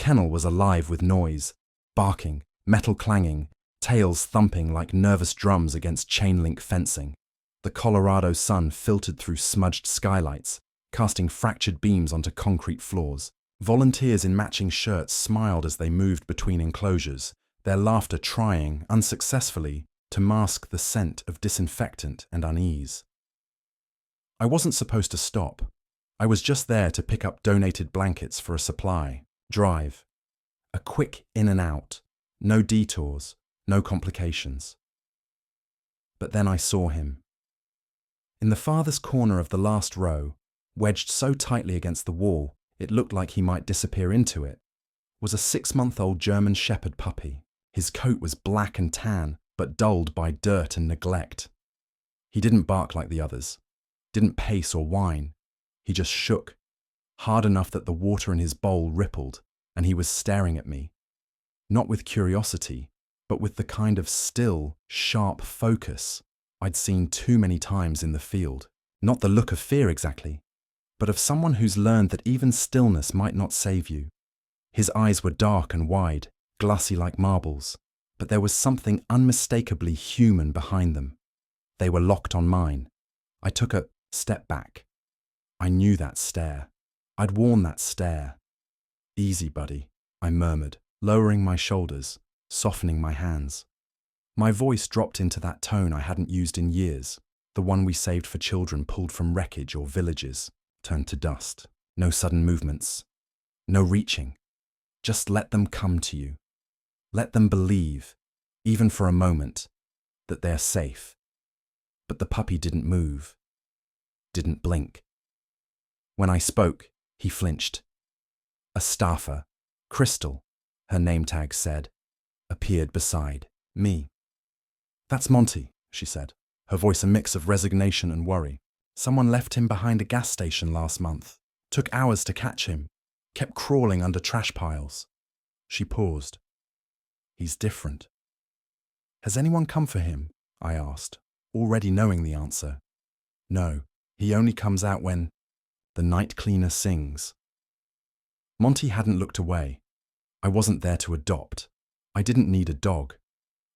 kennel was alive with noise, barking, metal clanging, tails thumping like nervous drums against chain-link fencing. The Colorado sun filtered through smudged skylights, casting fractured beams onto concrete floors. Volunteers in matching shirts smiled as they moved between enclosures, their laughter trying, unsuccessfully, to mask the scent of disinfectant and unease. I wasn't supposed to stop. I was just there to pick up donated blankets for a supply drive. A quick in and out, no detours, no complications. But then I saw him. In the farthest corner of the last row, wedged so tightly against the wall it looked like he might disappear into it, was a 6-month-old German Shepherd puppy. His coat was black and tan, but dulled by dirt and neglect. He didn't bark like the others, didn't pace or whine. He just shook, hard enough that the water in his bowl rippled, and he was staring at me. Not with curiosity, but with the kind of still, sharp focus I'd seen too many times in the field. Not the look of fear exactly, but of someone who's learned that even stillness might not save you. His eyes were dark and wide, glassy like marbles, but there was something unmistakably human behind them. They were locked on mine. I took a step back. I knew that stare. I'd worn that stare. "Easy, buddy," I murmured, lowering my shoulders, softening my hands. My voice dropped into that tone I hadn't used in years, the one we saved for children pulled from wreckage or villages, turned to dust. No sudden movements. No reaching. Just let them come to you. Let them believe, even for a moment, that they're safe. But the puppy didn't move. Didn't blink. When I spoke, he flinched. A staffer, Crystal, her name tag said, appeared beside me. "That's Monty," she said, her voice a mix of resignation and worry. "Someone left him behind a gas station last month. Took hours to catch him. Kept crawling under trash piles." She paused. "He's different." "Has anyone come for him?" I asked, already knowing the answer. "No, he only comes out when the night cleaner sings." Monty hadn't looked away. I wasn't there to adopt. I didn't need a dog.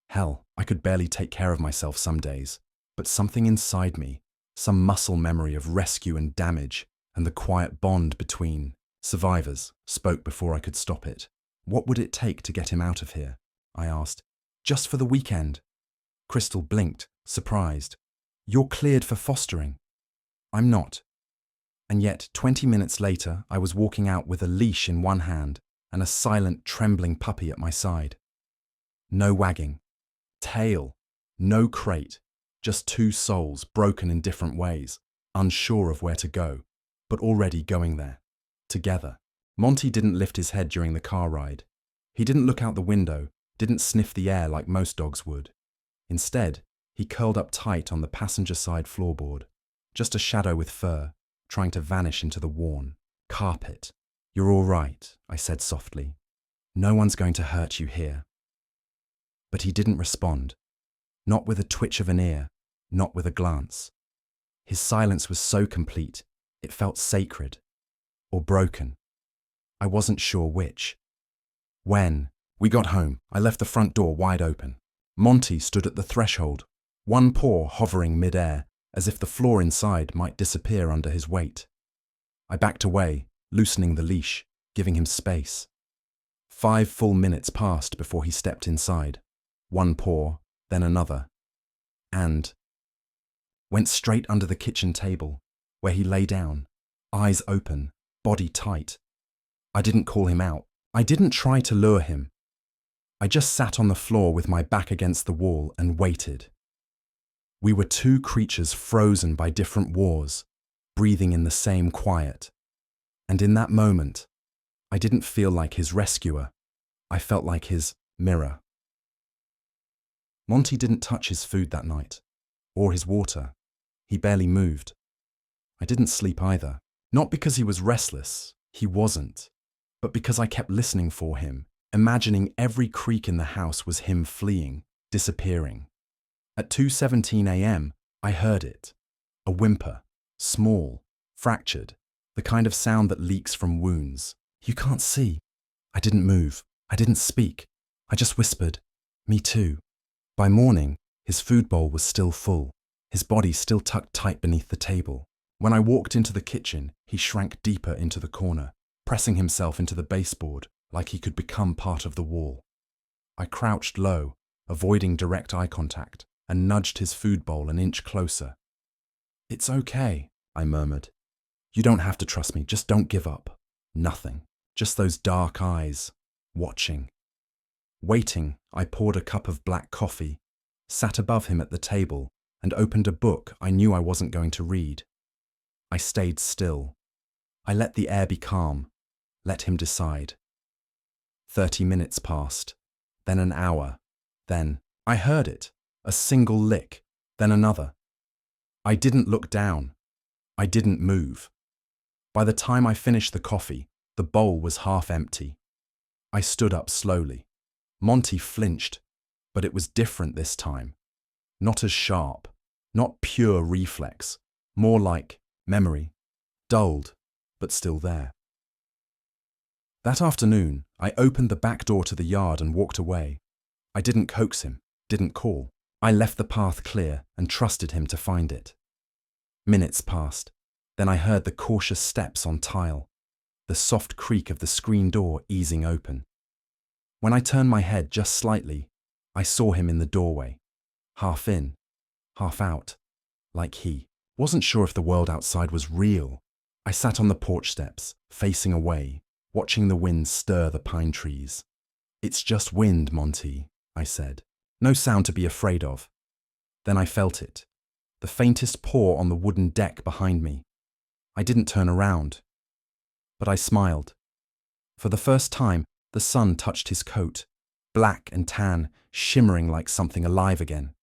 Hell, I could barely take care of myself some days, but something inside me, some muscle memory of rescue and damage, and the quiet bond between survivors, spoke before I could stop it. "What would it take to get him out of here?" I asked. "Just for the weekend." Crystal blinked, surprised. "You're cleared for fostering." "I'm not." And yet, 20 minutes later, I was walking out with a leash in one hand and a silent, trembling puppy at my side. No wagging. Tail. No crate. Just two souls, broken in different ways, unsure of where to go, but already going there. Together. Monty didn't lift his head during the car ride. He didn't look out the window, didn't sniff the air like most dogs would. Instead, he curled up tight on the passenger side floorboard, just a shadow with fur, trying to vanish into the worn carpet. "You're all right," I said softly. "No one's going to hurt you here." But he didn't respond. Not with a twitch of an ear, not with a glance. His silence was so complete, it felt sacred. Or broken. I wasn't sure which. When we got home, I left the front door wide open. Monty stood at the threshold, one paw hovering mid-air, as if the floor inside might disappear under his weight. I backed away, loosening the leash, giving him space. 5 full minutes passed before he stepped inside. One paw, then another. And went straight under the kitchen table, where he lay down, eyes open, body tight. I didn't call him out. I didn't try to lure him. I just sat on the floor with my back against the wall and waited. We were two creatures frozen by different wars, breathing in the same quiet. And in that moment, I didn't feel like his rescuer. I felt like his mirror. Monty didn't touch his food that night, or his water. He barely moved. I didn't sleep either. Not because he was restless, he wasn't, but because I kept listening for him, imagining every creak in the house was him fleeing, disappearing. At 2:17 a.m., I heard it. A whimper, small, fractured, the kind of sound that leaks from wounds. "You can't see." I didn't move. I didn't speak. I just whispered, "Me too." By morning, his food bowl was still full, his body still tucked tight beneath the table. When I walked into the kitchen, he shrank deeper into the corner, pressing himself into the baseboard like he could become part of the wall. I crouched low, avoiding direct eye contact, and nudged his food bowl an inch closer. "It's okay," I murmured. "You don't have to trust me, just don't give up." Nothing, just those dark eyes, watching. Waiting, I poured a cup of black coffee, sat above him at the table, and opened a book I knew I wasn't going to read. I stayed still. I let the air be calm, let him decide. 30 minutes passed, then an hour, then I heard it, a single lick, then another. I didn't look down. I didn't move. By the time I finished the coffee, the bowl was half empty. I stood up slowly. Monty flinched, but it was different this time. Not as sharp, not pure reflex, more like memory, dulled, but still there. That afternoon, I opened the back door to the yard and walked away. I didn't coax him, didn't call. I left the path clear and trusted him to find it. Minutes passed. Then I heard the cautious steps on tile, the soft creak of the screen door easing open. When I turned my head just slightly, I saw him in the doorway, half in, half out, like he wasn't sure if the world outside was real. I sat on the porch steps, facing away, watching the wind stir the pine trees. "It's just wind, Monty," I said. "No sound to be afraid of." Then I felt it, the faintest paw on the wooden deck behind me. I didn't turn around, but I smiled. For the first time, the sun touched his coat, black and tan, shimmering like something alive again.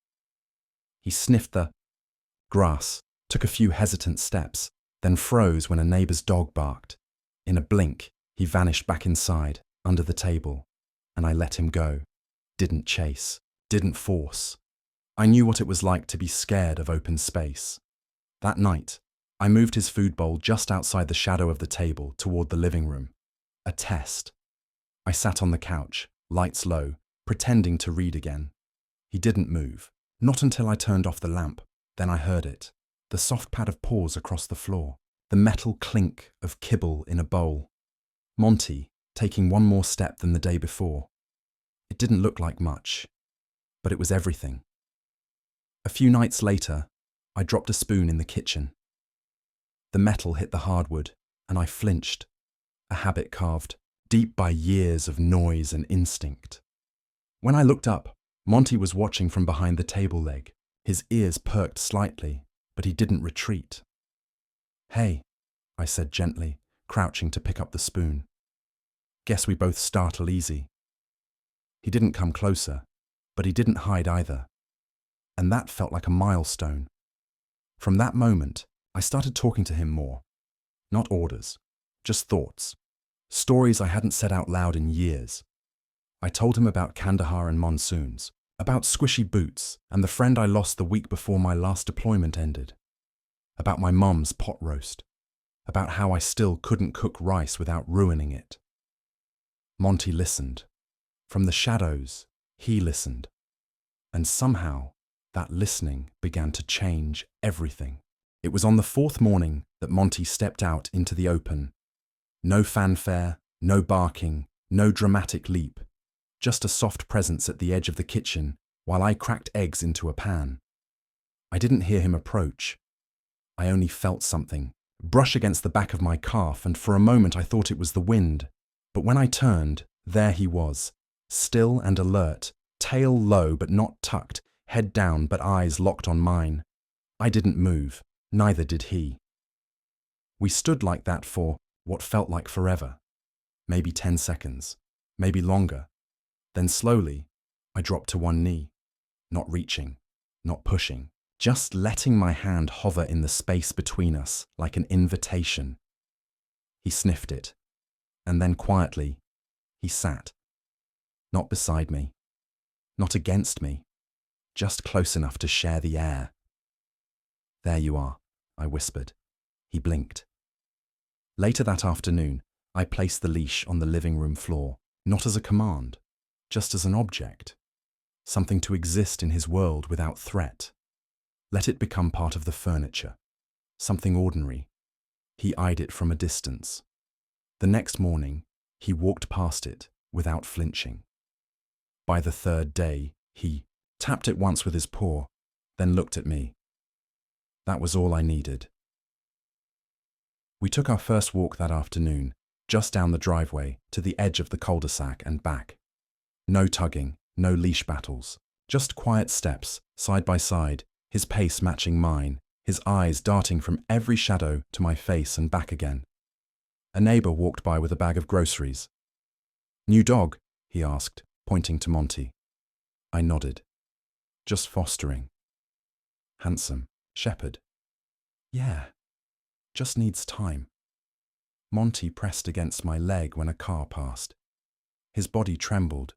He sniffed the grass, took a few hesitant steps, then froze when a neighbor's dog barked. In a blink, he vanished back inside, under the table, and I let him go. Didn't chase, didn't force. I knew what it was like to be scared of open space. That night, I moved his food bowl just outside the shadow of the table toward the living room. A test. I sat on the couch, lights low, pretending to read again. He didn't move, not until I turned off the lamp. Then I heard it, the soft pad of paws across the floor, the metal clink of kibble in a bowl. Monty, taking one more step than the day before. It didn't look like much, but it was everything. A few nights later, I dropped a spoon in the kitchen. The metal hit the hardwood, and I flinched, a habit carved deep by years of noise and instinct. When I looked up, Monty was watching from behind the table leg. His ears perked slightly, but he didn't retreat. "Hey," I said gently, crouching to pick up the spoon. "Guess we both startle easy." He didn't come closer, but he didn't hide either. And that felt like a milestone. From that moment, I started talking to him more. Not orders, just thoughts. Stories I hadn't said out loud in years. I told him about Kandahar and monsoons, about squishy boots and the friend I lost the week before my last deployment ended, about my mum's pot roast, about how I still couldn't cook rice without ruining it. Monty listened. From the shadows, he listened. And somehow, that listening began to change everything. It was on the fourth morning that Monty stepped out into the open. No fanfare, no barking, no dramatic leap. Just a soft presence at the edge of the kitchen while I cracked eggs into a pan. I didn't hear him approach. I only felt something brush against the back of my calf, and for a moment I thought it was the wind. But when I turned, there he was, still and alert, tail low but not tucked, head down but eyes locked on mine. I didn't move, neither did he. We stood like that for what felt like forever. Maybe 10 seconds, maybe longer. Then slowly, I dropped to one knee, not reaching, not pushing, just letting my hand hover in the space between us like an invitation. He sniffed it, and then quietly, he sat. Not beside me, not against me, just close enough to share the air. "There you are," I whispered. He blinked. Later that afternoon, I placed the leash on the living room floor. Not as a command, just as an object. Something to exist in his world without threat. Let it become part of the furniture. Something ordinary. He eyed it from a distance. The next morning, he walked past it without flinching. By the third day, he tapped it once with his paw, then looked at me. That was all I needed. We took our first walk that afternoon, just down the driveway to the edge of the cul-de-sac and back. No tugging, no leash battles, just quiet steps, side by side, his pace matching mine, his eyes darting from every shadow to my face and back again. A neighbor walked by with a bag of groceries. "New dog?" he asked, pointing to Monty. I nodded. "Just fostering." "Handsome. Shepherd?" "Yeah. Just needs time." Monty pressed against my leg when a car passed. His body trembled,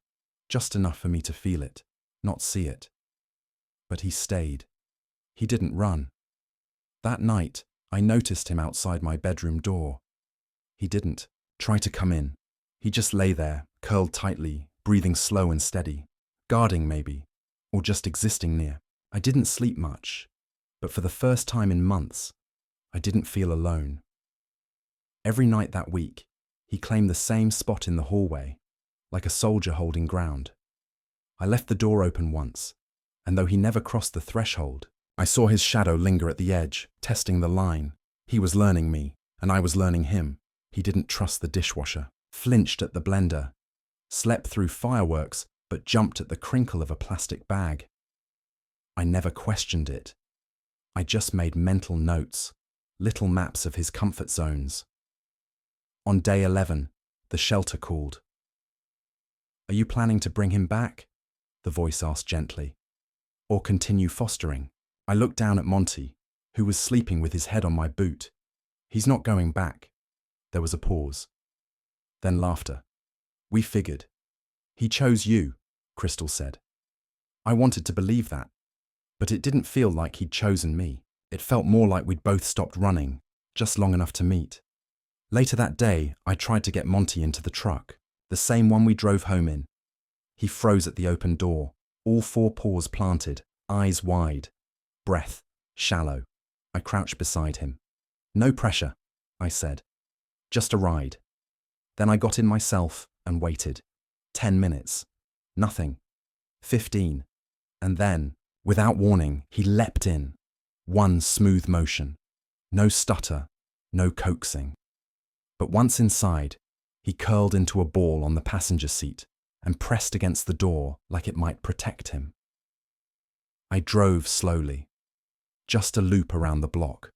just enough for me to feel it, not see it. But he stayed. He didn't run. That night, I noticed him outside my bedroom door. He didn't try to come in. He just lay there, curled tightly, breathing slow and steady, guarding maybe, or just existing near. I didn't sleep much, but for the first time in months, I didn't feel alone. Every night that week, he claimed the same spot in the hallway, like a soldier holding ground. I left the door open once, and though he never crossed the threshold, I saw his shadow linger at the edge, testing the line. He was learning me, and I was learning him. He didn't trust the dishwasher, flinched at the blender, slept through fireworks, but jumped at the crinkle of a plastic bag. I never questioned it. I just made mental notes, little maps of his comfort zones. On day 11, the shelter called. "Are you planning to bring him back?" the voice asked gently. "Or continue fostering?" I looked down at Monty, who was sleeping with his head on my boot. "He's not going back." There was a pause. Then laughter. "We figured. He chose you," Crystal said. I wanted to believe that, but it didn't feel like he'd chosen me. It felt more like we'd both stopped running, just long enough to meet. Later that day, I tried to get Monty into the truck, the same one we drove home in. He froze at the open door, all four paws planted, eyes wide, breath shallow. I crouched beside him. "No pressure," I said. "Just a ride." Then I got in myself and waited. 10 minutes. Nothing. 15. And then, without warning, he leapt in. One smooth motion. No stutter, no coaxing. But once inside, he curled into a ball on the passenger seat and pressed against the door like it might protect him. I drove slowly, just a loop around the block.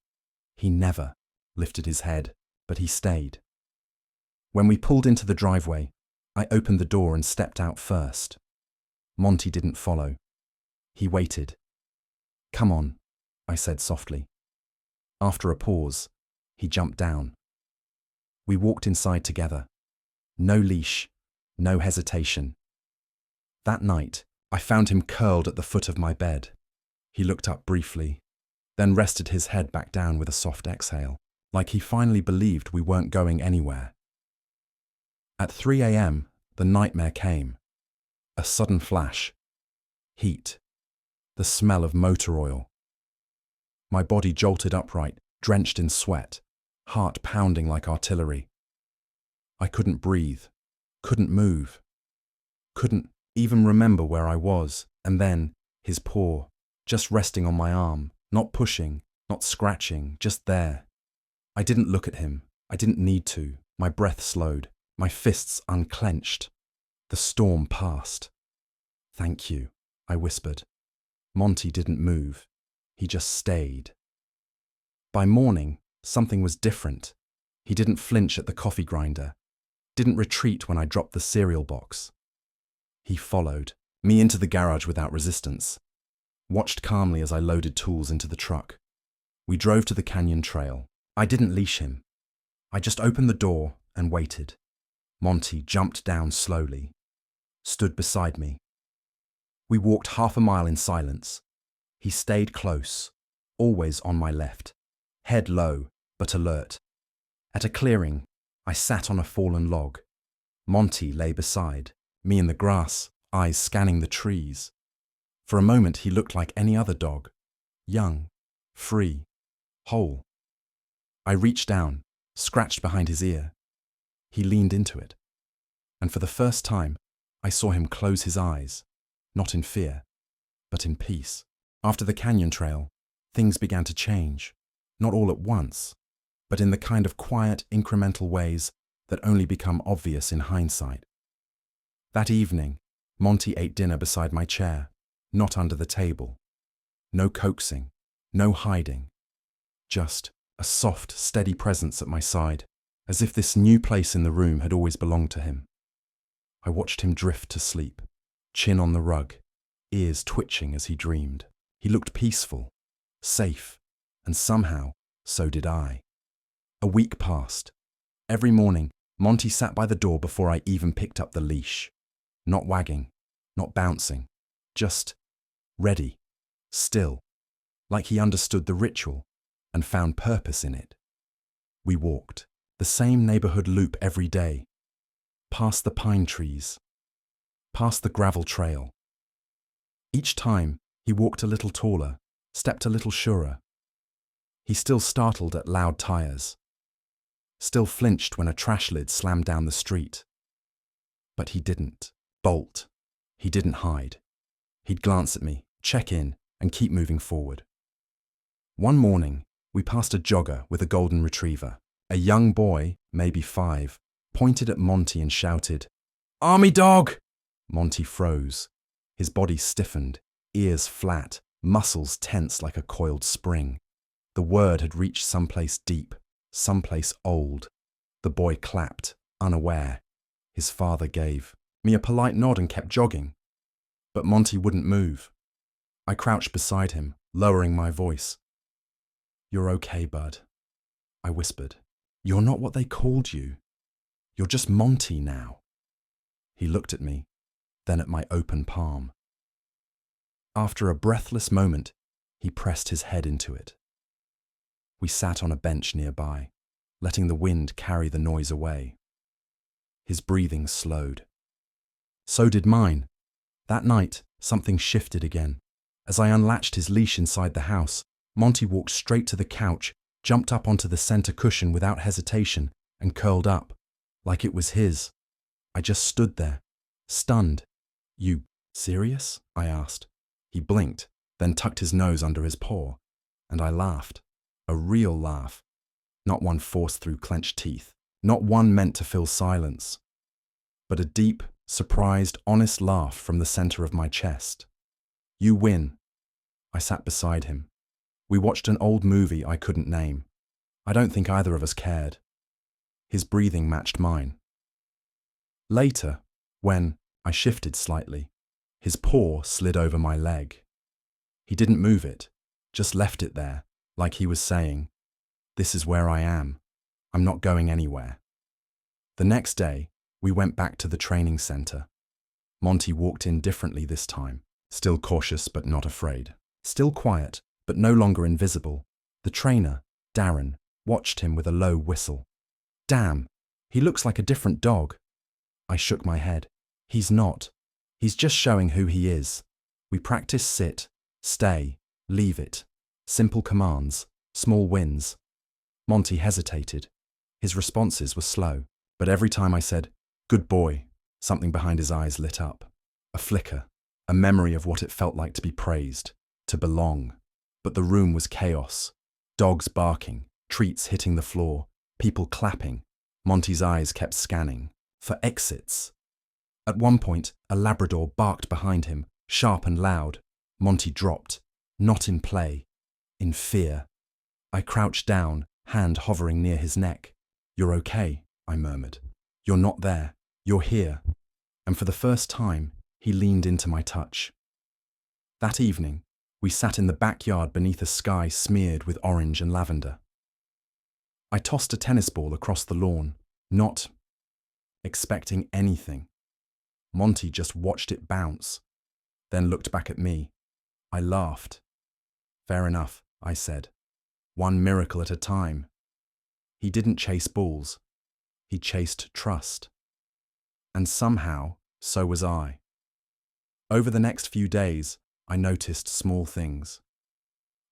He never lifted his head, but he stayed. When we pulled into the driveway, I opened the door and stepped out first. Monty didn't follow. He waited. "Come on," I said softly. After a pause, he jumped down. We walked inside together. No leash, no hesitation. That night, I found him curled at the foot of my bed. He looked up briefly, then rested his head back down with a soft exhale, like he finally believed we weren't going anywhere. At 3 a.m., the nightmare came. A sudden flash. Heat. The smell of motor oil. My body jolted upright, drenched in sweat, heart pounding like artillery. I couldn't breathe, couldn't move, couldn't even remember where I was, and then, his paw, just resting on my arm, not pushing, not scratching, just there. I didn't look at him. I didn't need to. My breath slowed, my fists unclenched. The storm passed. "Thank you," I whispered. Monty didn't move. He just stayed. By morning, something was different. He didn't flinch at the coffee grinder, didn't retreat when I dropped the cereal box. He followed me into the garage without resistance, watched calmly as I loaded tools into the truck. We drove to the canyon trail. I didn't leash him. I just opened the door and waited. Monty jumped down slowly, stood beside me. We walked half a mile in silence. He stayed close, always on my left, head low, but alert. At a clearing, I sat on a fallen log. Monty lay beside, me in the grass, eyes scanning the trees. For a moment he looked like any other dog, young, free, whole. I reached down, scratched behind his ear. He leaned into it, and for the first time, I saw him close his eyes, not in fear, but in peace. After the canyon trail, things began to change, not all at once, but in the kind of quiet, incremental ways that only become obvious in hindsight. That evening, Monty ate dinner beside my chair, not under the table. No coaxing, no hiding, just a soft, steady presence at my side, as if this new place in the room had always belonged to him. I watched him drift to sleep, chin on the rug, ears twitching as he dreamed. He looked peaceful, safe, and somehow, so did I. A week passed. Every morning, Monty sat by the door before I even picked up the leash. Not wagging, not bouncing, just ready, still, like he understood the ritual and found purpose in it. We walked, the same neighborhood loop every day, past the pine trees, past the gravel trail. Each time, he walked a little taller, stepped a little surer. He still startled at loud tires, still flinched when a trash lid slammed down the street. But he didn't bolt. He didn't hide. He'd glance at me, check in, and keep moving forward. One morning, we passed a jogger with a golden retriever. A young boy, maybe 5, pointed at Monty and shouted, "Army dog!" Monty froze. His body stiffened, ears flat, muscles tense like a coiled spring. The word had reached someplace deep, someplace old. The boy clapped, unaware. His father gave me a polite nod and kept jogging. But Monty wouldn't move. I crouched beside him, lowering my voice. "You're okay, bud," I whispered. "You're not what they called you. You're just Monty now." He looked at me, then at my open palm. After a breathless moment, he pressed his head into it. We sat on a bench nearby, letting the wind carry the noise away. His breathing slowed. So did mine. That night, something shifted again. As I unlatched his leash inside the house, Monty walked straight to the couch, jumped up onto the center cushion without hesitation, and curled up, like it was his. I just stood there, stunned. "You serious?" I asked. He blinked, then tucked his nose under his paw, and I laughed. A real laugh. Not one forced through clenched teeth, not one meant to fill silence, but a deep, surprised, honest laugh from the center of my chest. "You win." I sat beside him. We watched an old movie I couldn't name. I don't think either of us cared. His breathing matched mine. Later, when I shifted slightly, his paw slid over my leg. He didn't move it, just left it there, like he was saying, "This is where I am. I'm not going anywhere." The next day, we went back to the training center. Monty walked in differently this time, still cautious but not afraid. Still quiet, but no longer invisible. The trainer, Darren, watched him with a low whistle. "Damn, he looks like a different dog." I shook my head. "He's not. He's just showing who he is. We practice sit, stay, leave it. Simple commands, small wins." Monty hesitated. His responses were slow, but every time I said, "Good boy," something behind his eyes lit up. A flicker, a memory of what it felt like to be praised, to belong. But the room was chaos. Dogs barking, treats hitting the floor, people clapping. Monty's eyes kept scanning, for exits. At one point, a Labrador barked behind him, sharp and loud. Monty dropped, not in play, in fear. I crouched down, hand hovering near his neck. "You're okay," I murmured. "You're not there. You're here." And for the first time, he leaned into my touch. That evening, we sat in the backyard beneath a sky smeared with orange and lavender. I tossed a tennis ball across the lawn, not expecting anything. Monty just watched it bounce, then looked back at me. I laughed. "Fair enough," I said. "One miracle at a time." He didn't chase balls. He chased trust. And somehow, so was I. Over the next few days, I noticed small things.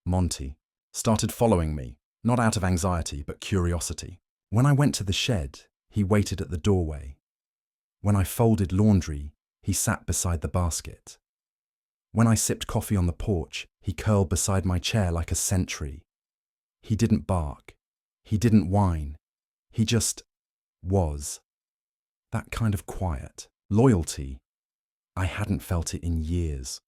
Monty started following me, not out of anxiety, but curiosity. When I went to the shed, he waited at the doorway. When I folded laundry, he sat beside the basket. When I sipped coffee on the porch, he curled beside my chair like a sentry. He didn't bark. He didn't whine. He just was. That kind of quiet, loyalty, I hadn't felt it in years.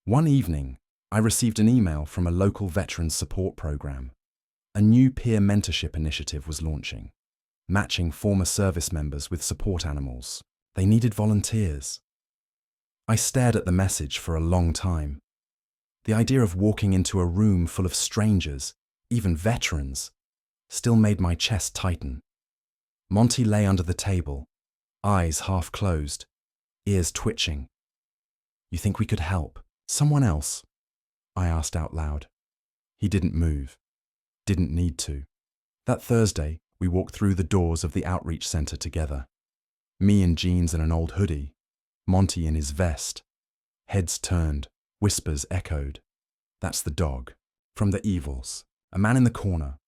One evening, I received an email from a local veterans support program. A new peer mentorship initiative was launching, matching former service members with support animals. They needed volunteers. I stared at the message for a long time. The idea of walking into a room full of strangers, even veterans, still made my chest tighten. Monty lay under the table, eyes half closed, ears twitching. "You think we could help? Someone else?" I asked out loud. He didn't move. Didn't need to. That Thursday, we walked through the doors of the outreach center together. Me in jeans and an old hoodie, Monty in his vest. Heads turned, whispers echoed. That's the dog. From the Evils. A man in the corner.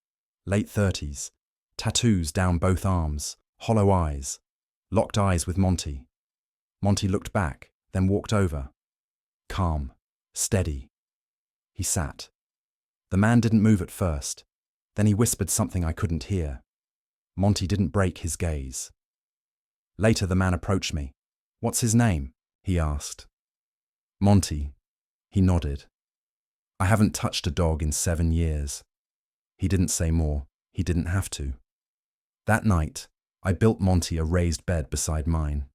Late 30s. Tattoos down both arms. Hollow eyes. Locked eyes with Monty. Monty looked back, then walked over. Calm. Steady. He sat. The man didn't move at first. Then he whispered something I couldn't hear. Monty didn't break his gaze. Later the man approached me. "What's his name?" he asked. "Monty." He nodded. "I haven't touched a dog in 7 years." He didn't say more. He didn't have to. That night, I built Monty a raised bed beside mine.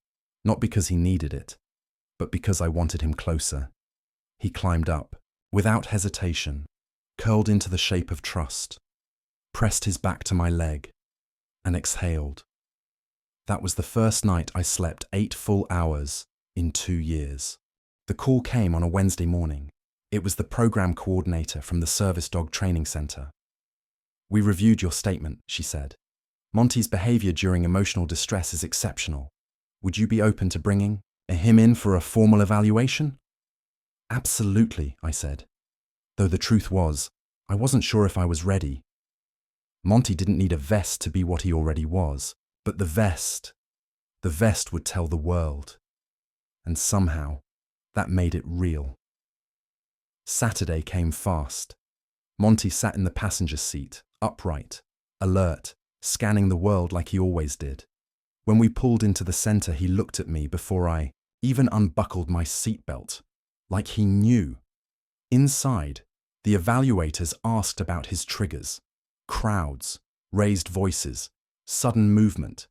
Not because he needed it, but because I wanted him closer. He climbed up, without hesitation, curled into the shape of trust, pressed his back to my leg, and exhaled. That was the first night I slept 8 full hours in 2 years. The call came on a Wednesday morning. It was the program coordinator from the Service Dog Training Center. "We reviewed your statement," she said. "Monty's behavior during emotional distress is exceptional. Would you be open to bringing him in for a formal evaluation?" "Absolutely," I said. Though the truth was, I wasn't sure if I was ready. Monty didn't need a vest to be what he already was, but the vest would tell the world. And somehow, that made it real. Saturday came fast. Monty sat in the passenger seat, upright, alert, scanning the world like he always did. When we pulled into the center, he looked at me before I even unbuckled my seatbelt, like he knew. Inside, the evaluators asked about his triggers, crowds, raised voices, sudden movement.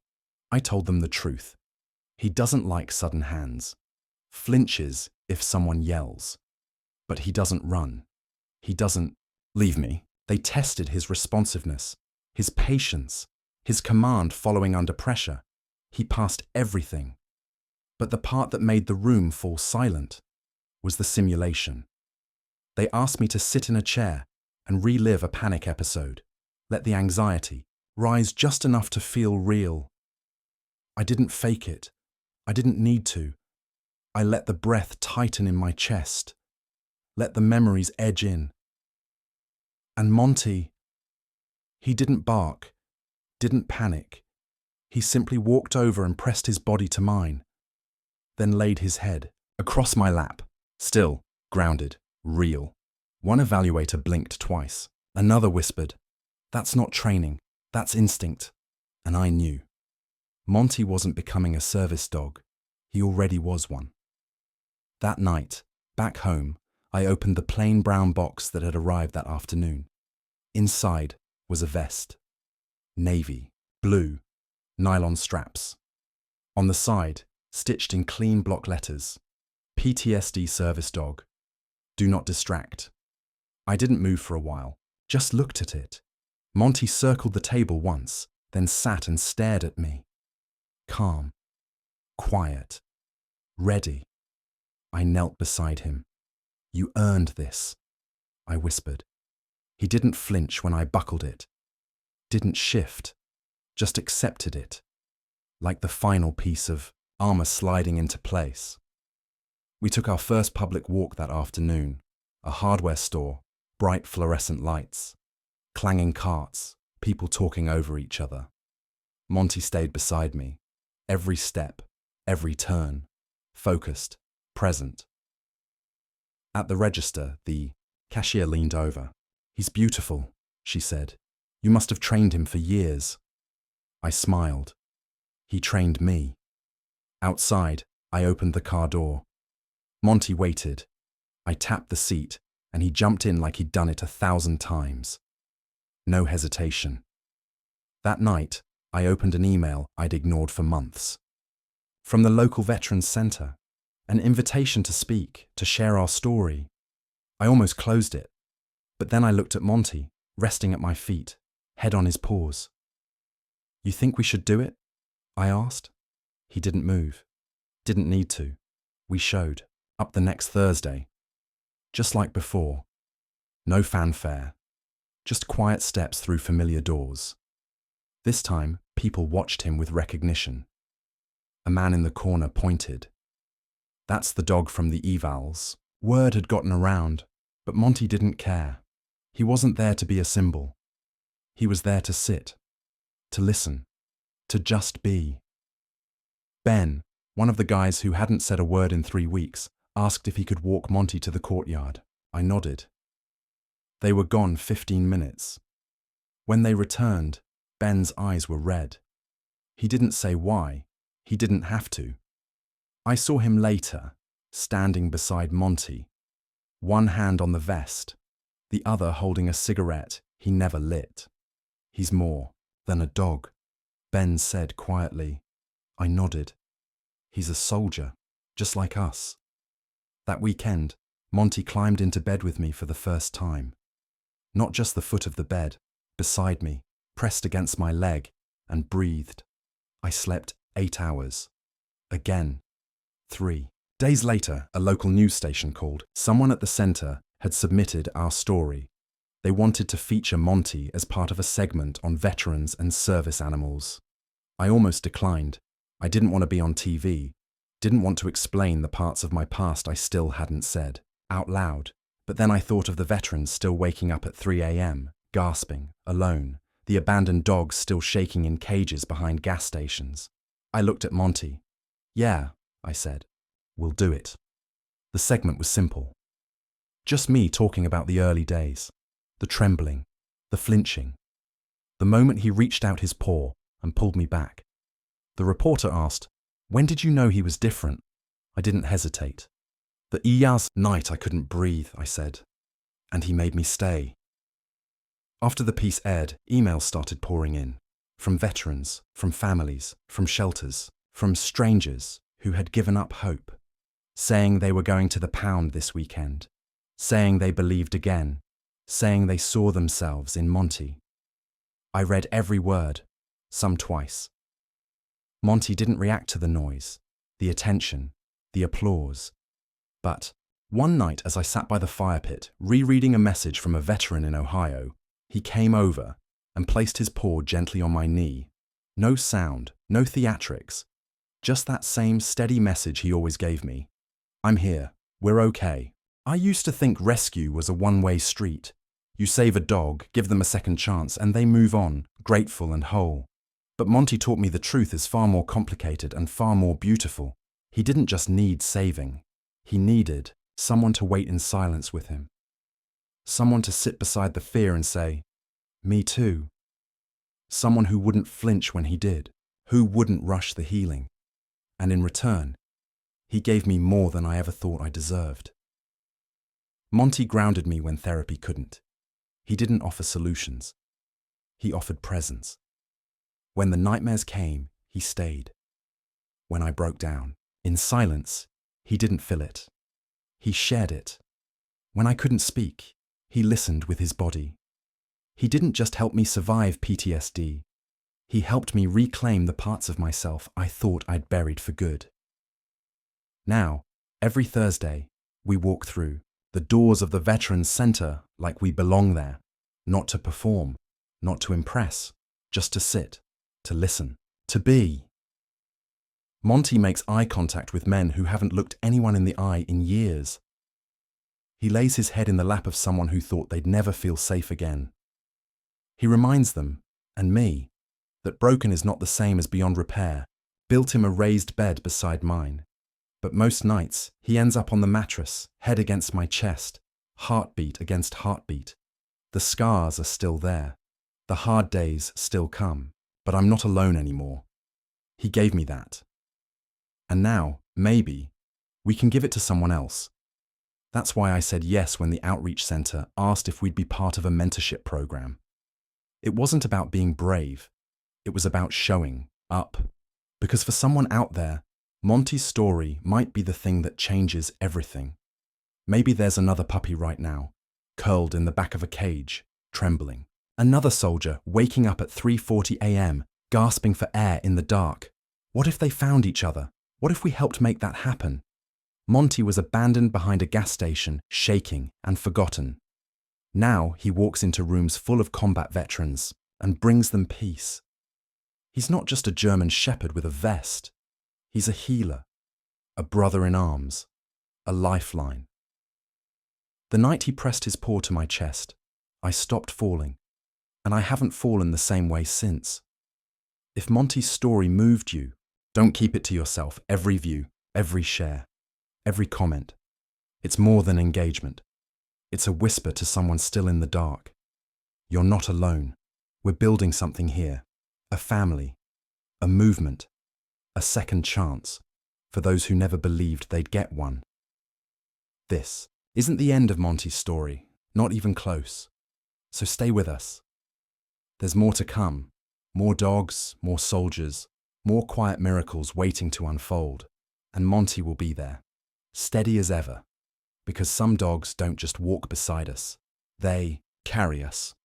I told them the truth. He doesn't like sudden hands, flinches if someone yells, but he doesn't run. He doesn't leave me. They tested his responsiveness, his patience, his command following under pressure. He passed everything. But the part that made the room fall silent was the simulation. They asked me to sit in a chair and relive a panic episode, let the anxiety rise just enough to feel real. I didn't fake it. I didn't need to. I let the breath tighten in my chest, let the memories edge in. And Monty, he didn't bark, didn't panic. He simply walked over and pressed his body to mine, then laid his head across my lap, still, grounded, real. One evaluator blinked twice. Another whispered, "That's not training, that's instinct." And I knew. Monty wasn't becoming a service dog. He already was one. That night, back home, I opened the plain brown box that had arrived that afternoon. Inside was a vest. Navy, blue, nylon straps. On the side, stitched in clean block letters, PTSD service dog. Do not distract. I didn't move for a while, just looked at it. Monty circled the table once, then sat and stared at me. Calm, quiet, ready. I knelt beside him. "You earned this," I whispered. He didn't flinch when I buckled it. Didn't shift, just accepted it. like the final piece of armor sliding into place. We took our first public walk that afternoon, a hardware store, bright fluorescent lights, clanging carts, people talking over each other. Monty stayed beside me, every step, every turn, focused, present. At the register, the cashier leaned over. "He's beautiful," she said. "You must have trained him for years." I smiled. He trained me. Outside, I opened the car door. Monty waited. I tapped the seat, and he jumped in like he'd done it 1,000 times. No hesitation. That night, I opened an email I'd ignored for months. From the local Veterans Center, an invitation to speak, to share our story. I almost closed it, but then I looked at Monty, resting at my feet, head on his paws. "You think we should do it?" I asked. He didn't move. Didn't need to. We showed, up the next Thursday. Just like before. No fanfare. Just quiet steps through familiar doors. This time, people watched him with recognition. A man in the corner pointed. "That's the dog from the evals." Word had gotten around, but Monty didn't care. He wasn't there to be a symbol. He was there to sit, to listen, to just be. Ben, one of the guys who hadn't said a word in 3 weeks, asked if he could walk Monty to the courtyard. I nodded. They were gone 15 minutes. When they returned, Ben's eyes were red. He didn't say why. He didn't have to. I saw him later, standing beside Monty, one hand on the vest, the other holding a cigarette he never lit. "He's more than a dog," Ben said quietly. I nodded. "He's a soldier, just like us." That weekend, Monty climbed into bed with me for the first time. Not just the foot of the bed, beside me, pressed against my leg, and breathed. I slept 8 hours. Again. 3. Days later, a local news station called. Someone at the center had submitted our story. They wanted to feature Monty as part of a segment on veterans and service animals. I almost declined. I didn't want to be on TV, didn't want to explain the parts of my past I still hadn't said, out loud. But then I thought of the veterans still waking up at 3 a.m., gasping, alone, the abandoned dogs still shaking in cages behind gas stations. I looked at Monty. "Yeah," I said, "we'll do it." The segment was simple. Just me talking about the early days, the trembling, the flinching. The moment he reached out his paw and pulled me back. The reporter asked, "When did you know he was different?" I didn't hesitate. "The Iyaz night I couldn't breathe," I said, "and he made me stay." After the piece aired, emails started pouring in. From veterans, from families, from shelters, from strangers who had given up hope, saying they were going to the pound this weekend, saying they believed again, saying they saw themselves in Monty. I read every word, some twice. Monty didn't react to the noise, the attention, the applause. But one night as I sat by the fire pit, rereading a message from a veteran in Ohio, he came over and placed his paw gently on my knee. No sound, no theatrics, just that same steady message he always gave me. "I'm here. We're okay." I used to think rescue was a one-way street. You save a dog, give them a second chance, and they move on, grateful and whole. But Monty taught me the truth is far more complicated and far more beautiful. He didn't just need saving. He needed someone to wait in silence with him. Someone to sit beside the fear and say, "Me too." Someone who wouldn't flinch when he did, who wouldn't rush the healing. And in return, he gave me more than I ever thought I deserved. Monty grounded me when therapy couldn't. He didn't offer solutions. He offered presence. When the nightmares came, he stayed. When I broke down, in silence, he didn't fill it. He shared it. When I couldn't speak, he listened with his body. He didn't just help me survive PTSD. He helped me reclaim the parts of myself I thought I'd buried for good. Now, every Thursday, we walk through the doors of the Veterans Center like we belong there, not to perform, not to impress, just to sit, to listen, to be. Monty makes eye contact with men who haven't looked anyone in the eye in years. He lays his head in the lap of someone who thought they'd never feel safe again. He reminds them, and me, that broken is not the same as beyond repair, built him a raised bed beside mine. But most nights, he ends up on the mattress, head against my chest, heartbeat against heartbeat. The scars are still there. The hard days still come, but I'm not alone anymore. He gave me that. And now, maybe, we can give it to someone else. That's why I said yes when the outreach center asked if we'd be part of a mentorship program. It wasn't about being brave. It was about showing up. Because for someone out there, Monty's story might be the thing that changes everything. Maybe there's another puppy right now, curled in the back of a cage, trembling. Another soldier waking up at 3:40 a.m., gasping for air in the dark. What if they found each other? What if we helped make that happen? Monty was abandoned behind a gas station, shaking and forgotten. Now he walks into rooms full of combat veterans and brings them peace. He's not just a German shepherd with a vest. He's a healer, a brother in arms, a lifeline. The night he pressed his paw to my chest, I stopped falling, and I haven't fallen the same way since. If Monty's story moved you, don't keep it to yourself. Every view, every share, every comment. It's more than engagement. It's a whisper to someone still in the dark. You're not alone. We're building something here. A family, a movement, a second chance for those who never believed they'd get one. This isn't the end of Monty's story, not even close. So stay with us. There's more to come. More dogs, more soldiers, more quiet miracles waiting to unfold. And Monty will be there, steady as ever. Because some dogs don't just walk beside us, they carry us.